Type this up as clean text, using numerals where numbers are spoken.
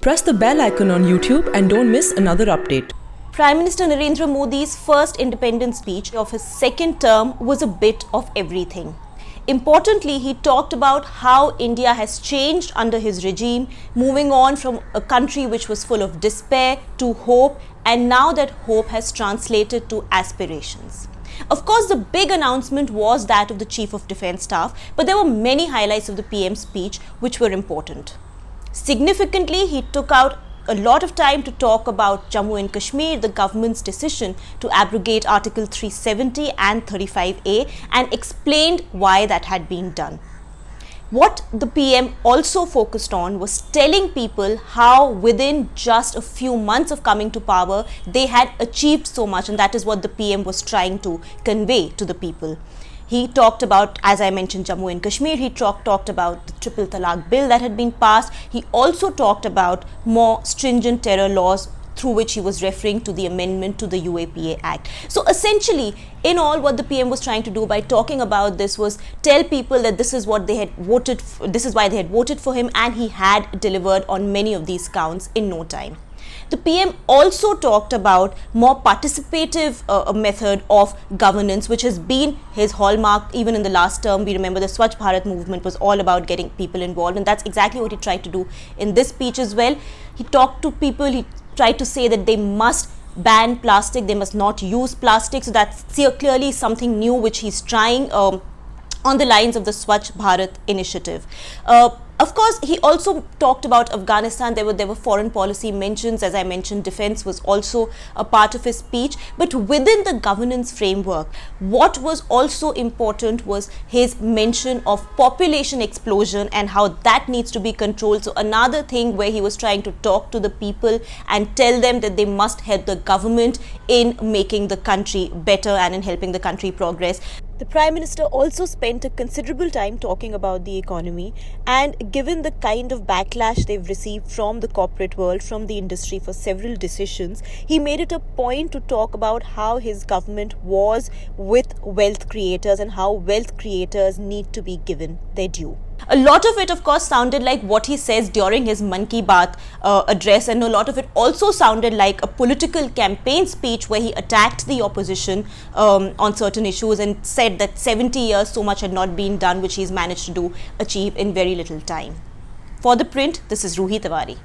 Press the bell icon on YouTube and don't miss another update. Prime Minister Narendra Modi's first independence speech of his second term was a bit of everything. Importantly, he talked about how India has changed under his regime, moving on from a country which was full of despair to hope, and now that hope has translated to aspirations. Of course, the big announcement was that of the Chief of Defence Staff, but there were many highlights of the PM's speech which were important. Significantly, he took out a lot of time to talk about Jammu and Kashmir, the government's decision to abrogate Article 370 and 35A, and explained why that had been done. What the PM also focused on was telling people how within just a few months of coming to power, they had achieved so much, and that is what the PM was trying to convey to the people. He talked about, as I mentioned, Jammu and Kashmir. He talked about the Triple Talaq bill that had been passed. He also talked about more stringent terror laws, through which he was referring to the amendment to the UAPA Act. So essentially, in all, what the PM was trying to do by talking about this was tell people that this is what they had voted for, this is why they had voted for him, and he had delivered on many of these counts in no time. The PM also talked about more participative method of governance, which has been his hallmark even in the last term. We remember the Swachh Bharat movement was all about getting people involved, and that's exactly what he tried to do in this speech as well. He talked to people, he tried to say that they must ban plastic, they must not use plastic. So that's clearly something new which he's trying on the lines of the Swachh Bharat initiative. Of course, he also talked about Afghanistan. There were foreign policy mentions. As I mentioned, defense was also a part of his speech. But within the governance framework, what was also important was his mention of population explosion and how that needs to be controlled. So another thing where he was trying to talk to the people and tell them that they must help the government in making the country better and in helping the country progress. The Prime Minister also spent a considerable time talking about the economy, and given the kind of backlash they've received from the corporate world, from the industry for several decisions, he made it a point to talk about how his government was with wealth creators and how wealth creators need to be given their due. A lot of it, of course, sounded like what he says during his Mann Ki Baat address, and a lot of it also sounded like a political campaign speech where he attacked the opposition on certain issues and said that 70 years so much had not been done, which he's managed to achieve in very little time. For The Print, this is Ruhi Tiwari.